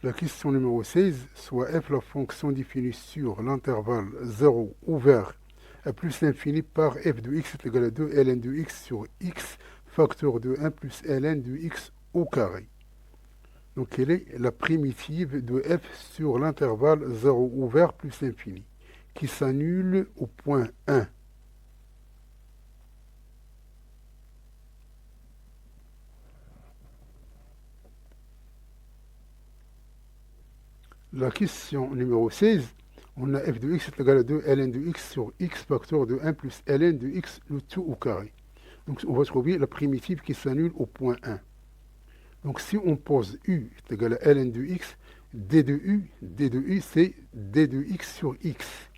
La question numéro 16, soit f la fonction définie sur l'intervalle 0 ouvert à plus l'infini par f de x est égal à 2 ln de x sur x facteur de 1 plus ln de x au carré. Donc quelle est la primitive de f sur l'intervalle 0 ouvert plus l'infini qui s'annule au point 1. La question numéro 16, on a f de x est égal à 2 ln de x sur x facteur de 1 plus ln de x le tout au carré. Donc on va trouver la primitive qui s'annule au point 1. Donc si on pose u est égal à ln de x, d de u c'est d de x sur x.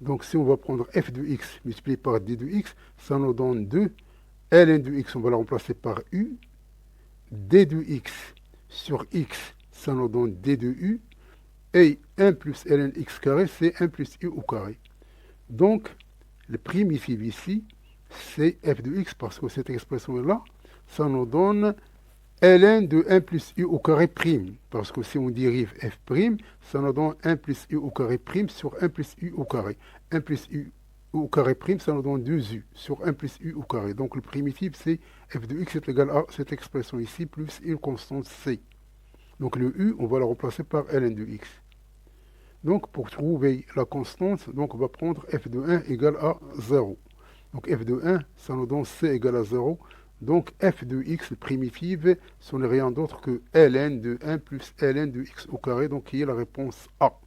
Donc si on va prendre f de x multiplié par d de x, ça nous donne 2. ln de x, on va la remplacer par u. d de x sur x, ça nous donne d de u. Et 1 plus ln x carré, c'est 1 plus u au carré. Donc, le primitive ici, c'est f de x, parce que cette expression-là, ça nous donne ln de 1 plus u au carré prime. Parce que si on dérive f prime, ça nous donne 1 plus u au carré prime sur 1 plus u au carré. 1 plus u au carré prime, ça nous donne 2u sur 1 plus u au carré. Donc, le primitive, c'est f de x est égal à cette expression ici, plus une constante c. Donc, le u, on va le remplacer par ln de x. Donc, pour trouver la constante, donc on va prendre f de 1 égale à 0. Donc, f de 1, ça nous donne c égale à 0. Donc, f de x primitive, ce n'est rien d'autre que ln de 1 plus ln de x au carré, donc qui est la réponse A.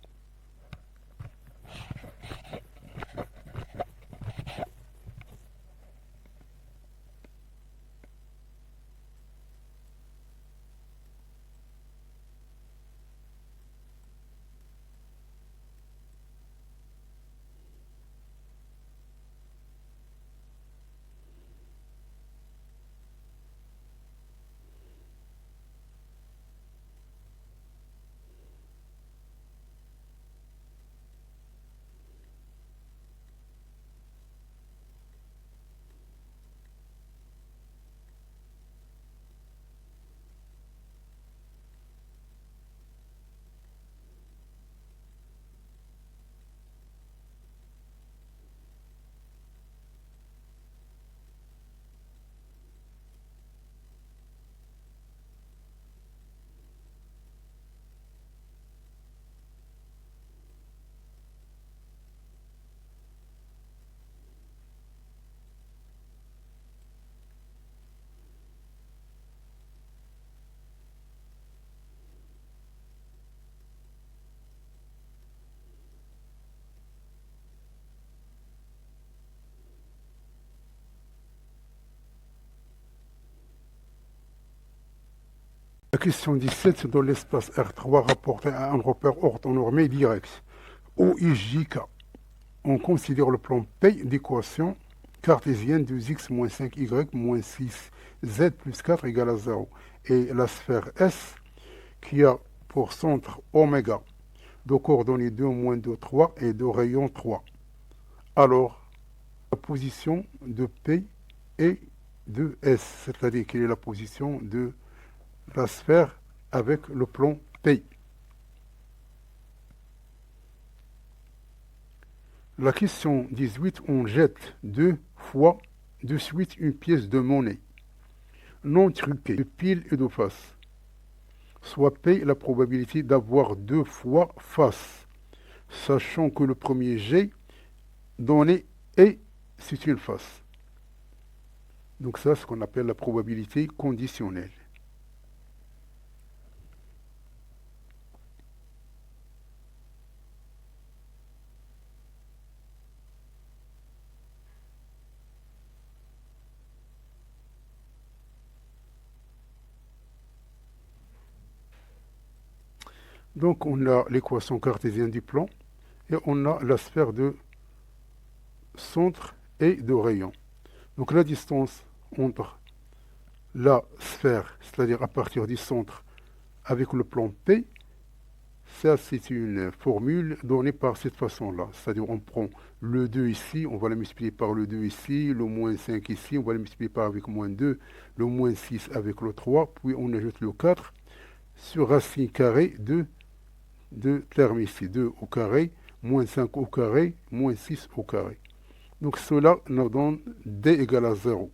La question 17, c'est dans l'espace R3 rapporté à un repère orthonormé direct, OIJK. On considère le plan P d'équation cartésienne de x moins 5y moins 6z plus 4 égale à 0. Et la sphère S qui a pour centre oméga de coordonnées 2, moins 2, 3 et de rayon 3. Alors, la position de P et de S, c'est-à-dire quelle est la position de la sphère avec le plan P. La question 18, on jette 2 fois de suite une pièce de monnaie non truquée de pile et de face. Soit P la probabilité d'avoir 2 fois face, sachant que le premier jet donné est c'est une face. Donc ça, c'est ce qu'on appelle la probabilité conditionnelle. Donc on a l'équation cartésienne du plan et on a la sphère de centre et de rayon. Donc la distance entre la sphère, c'est-à-dire à partir du centre avec le plan P, ça c'est une formule donnée par cette façon-là. C'est-à-dire on prend le 2 ici, on va le multiplier par le 2 ici, le moins 5 ici, on va le multiplier par avec moins 2, le moins 6 avec le 3, puis on ajoute le 4. sur racine carrée de terme ici, 2 au carré, moins 5 au carré, moins 6 au carré. Donc cela nous donne d égale à 0.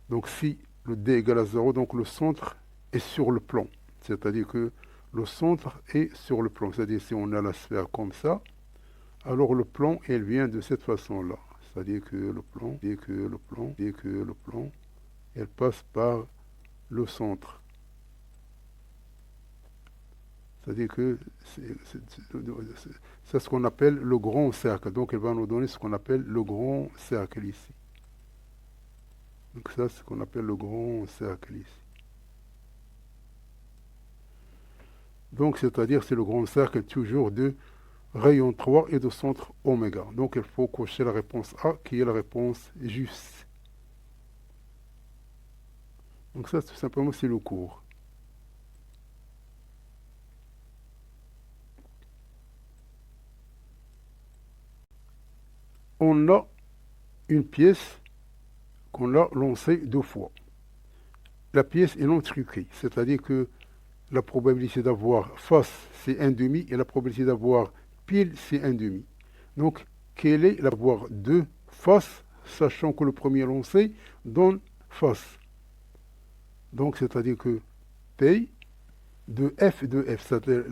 Donc si le d égale à 0, donc le centre est sur le plan. C'est-à-dire que le centre est sur le plan. C'est-à-dire si on a la sphère comme ça, alors le plan, elle vient de cette façon-là. C'est-à-dire que le plan, elle passe par le centre. C'est-à-dire que c'est ce qu'on appelle le grand cercle. Donc elle va nous donner ce qu'on appelle le grand cercle ici. Donc ça, c'est ce qu'on appelle le grand cercle ici. Donc c'est-à-dire c'est le grand cercle toujours de rayon 3 et de centre oméga. Donc il faut cocher la réponse A qui est la réponse juste. Donc ça tout simplement c'est le cours. On a une pièce qu'on a lancée 2 fois. La pièce est non truquée, c'est-à-dire que la probabilité d'avoir face c'est 1 demi et la probabilité d'avoir pile c'est 1 demi. Donc quelle est la d'avoir 2 faces, sachant que le premier lancé donne face. Donc c'est-à-dire que P de F, c'est-à-dire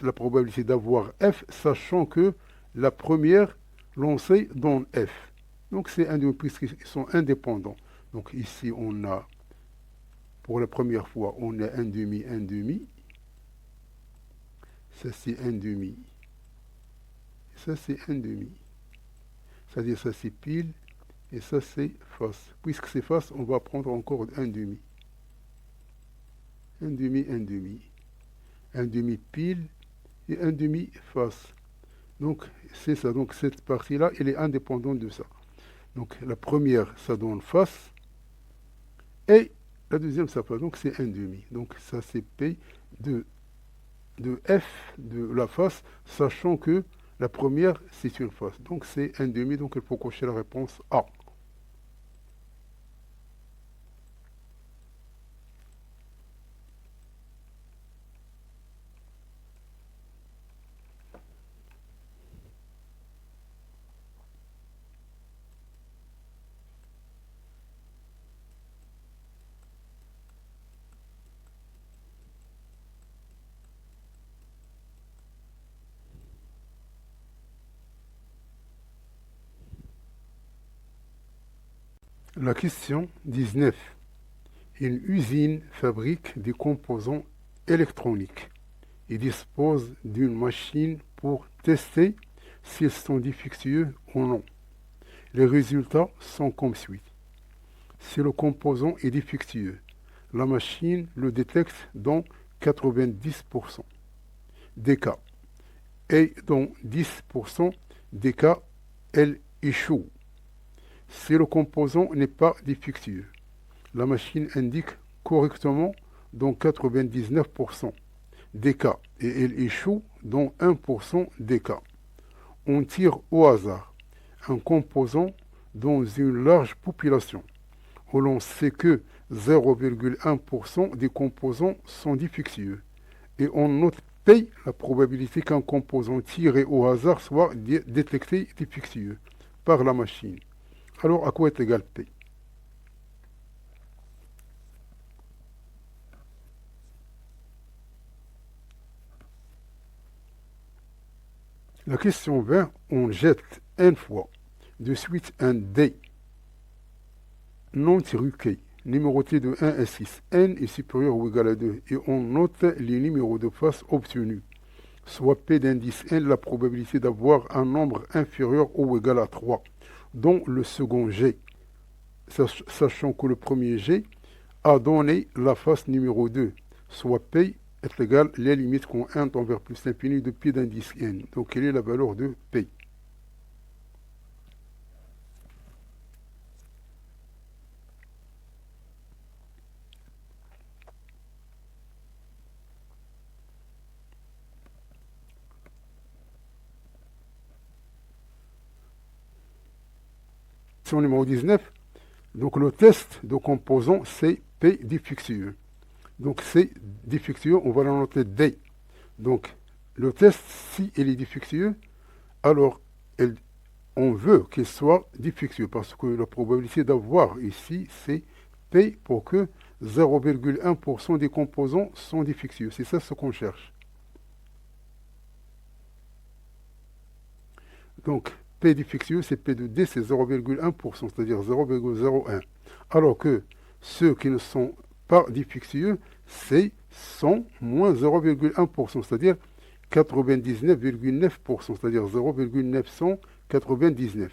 la probabilité d'avoir F, sachant que la première lancée donne F. Donc c'est 1 demi puisqu'ils sont indépendants. Donc ici on a, pour la première fois, on a 1 demi. Ça c'est 1 demi. Ça c'est 1 demi. C'est-à-dire ça c'est pile et ça c'est face. Puisque c'est face, on va prendre encore 1 demi. 1 demi. 1 demi pile et 1 demi face. Donc c'est ça. Donc cette partie-là, elle est indépendante de ça. Donc la première, ça donne face. Et la deuxième, ça passe. Donc c'est 1 demi. Donc ça c'est P de F de la face, sachant que la première, c'est une face. Donc c'est 1 demi, donc il faut cocher la réponse A. La question 19. Une usine fabrique des composants électroniques et dispose d'une machine pour tester s'ils sont défectueux ou non. Les résultats sont comme suit. Si le composant est défectueux, la machine le détecte dans 90% des cas. Et dans 10% des cas, elle échoue. Si le composant n'est pas défectueux, la machine indique correctement dans 99% des cas et elle échoue dans 1% des cas. On tire au hasard un composant dans une large population où l'on sait que 0,1% des composants sont défectueux et on note P la probabilité qu'un composant tiré au hasard soit détecté défectueux par la machine. Alors à quoi est égal P? La question 20, on jette n fois de suite un dé non truqué, numéroté de 1 à 6. N est supérieur ou égal à 2 et on note les numéros de face obtenus. Soit P d'indice n la probabilité d'avoir un nombre inférieur ou égal à 3, dont le second G, sachant que le premier G a donné la face numéro 2, soit P est égal à les limites qu'on 1 tend vers plus l'infini de P d'indice n. Donc quelle est la valeur de P? Numéro 19, donc le test de composants c'est P défectueux. Donc c'est défectueux, on va la noter D. Donc le test, si il est défectueux, alors on veut qu'il soit défectueux parce que la probabilité d'avoir ici, c'est P pour que 0,1% des composants sont défectueux. C'est ça ce qu'on cherche. Donc P défectueux, c'est P de D, c'est 0,1%, c'est-à-dire 0,01. Alors que ceux qui ne sont pas défectueux, c'est 100 moins 0,1%, c'est-à-dire 99,9%, c'est-à-dire 0,999.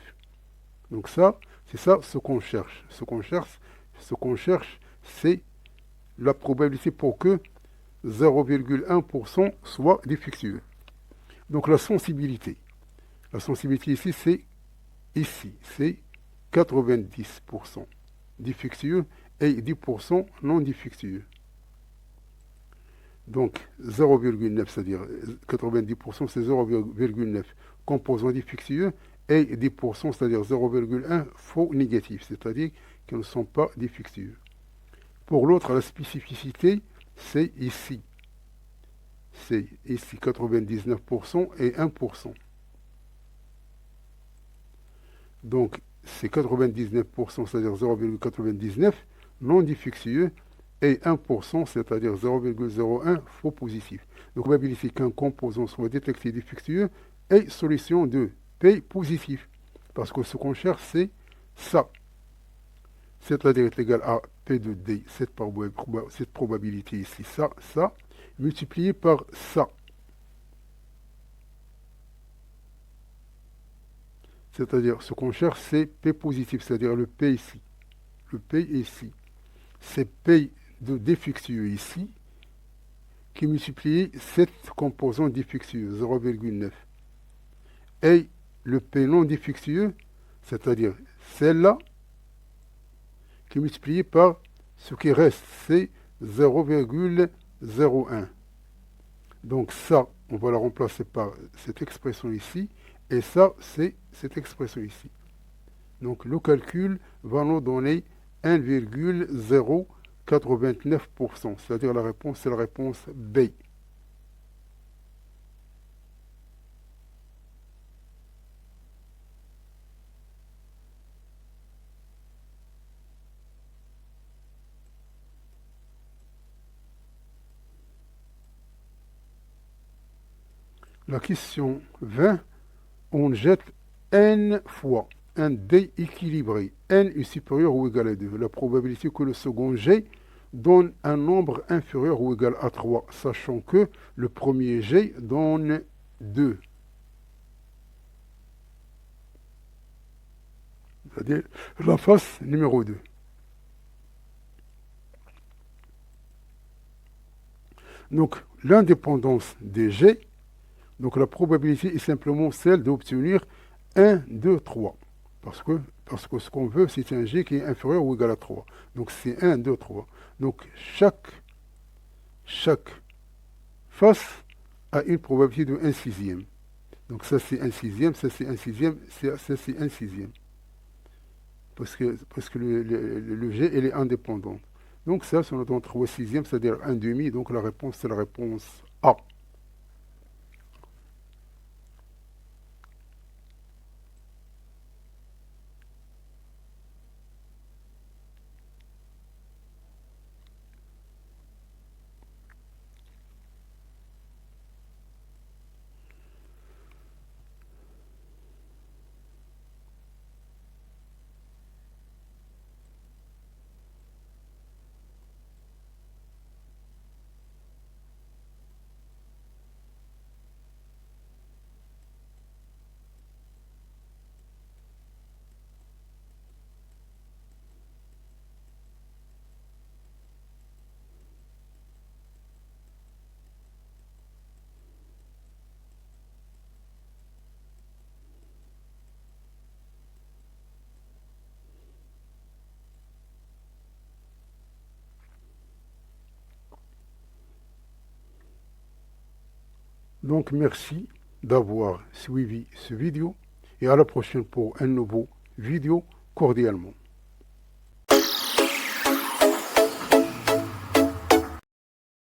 Donc ça, c'est ça ce qu'on cherche. Ce qu'on cherche, c'est la probabilité pour que 0,1% soit défectueux. Donc la sensibilité. La sensibilité ici, c'est 90% défectueux et 10% non défectueux. Donc 0,9, c'est-à-dire 90%, c'est 0,9 composants défectueux et 10%, c'est-à-dire 0,1 faux négatifs, c'est-à-dire qu'ils ne sont pas défectueux. Pour l'autre, la spécificité, c'est ici. C'est ici 99% et 1%. Donc c'est 99%, c'est-à-dire 0,99 non défectueux et 1%, c'est-à-dire 0,01 faux positifs. Donc, probabilité qu'un composant soit détecté défectueux est solution de P positif. Parce que ce qu'on cherche, c'est ça. C'est-à-dire est égal à P de D, cette probabilité ici, ça, multiplié par ça. C'est-à-dire, ce qu'on cherche, c'est P positif, c'est-à-dire le P ici. Le P ici. C'est P de défectueux ici, qui multiplie 7 composants défectueux, 0,9. Et le P non défectueux, c'est-à-dire celle-là, qui est multipliée par ce qui reste, c'est 0,01. Donc ça, on va la remplacer par cette expression ici, et ça, c'est cette expression ici. Donc le calcul va nous donner 1,089%, c'est-à-dire la réponse, c'est la réponse B. La question 20, on jette n fois un dé équilibré. N est supérieur ou égal à 2. La probabilité que le second jet donne un nombre inférieur ou égal à 3, sachant que le premier jet donne 2. C'est-à-dire la face numéro 2. Donc l'indépendance des jets, donc la probabilité est simplement celle d'obtenir 1, 2, 3. Parce que ce qu'on veut, c'est un jet qui est inférieur ou égal à 3. Donc c'est 1, 2, 3. Donc chaque face a une probabilité de 1 sixième. Donc ça c'est 1 sixième, ça c'est 1 sixième, ça c'est 1 sixième. Parce que le jet, elle est indépendante. Donc ça, c'est notre 3 sixième, c'est-à-dire 1 demi. Donc la réponse, c'est la réponse A. Donc merci d'avoir suivi ce vidéo et à la prochaine pour un nouveau vidéo cordialement.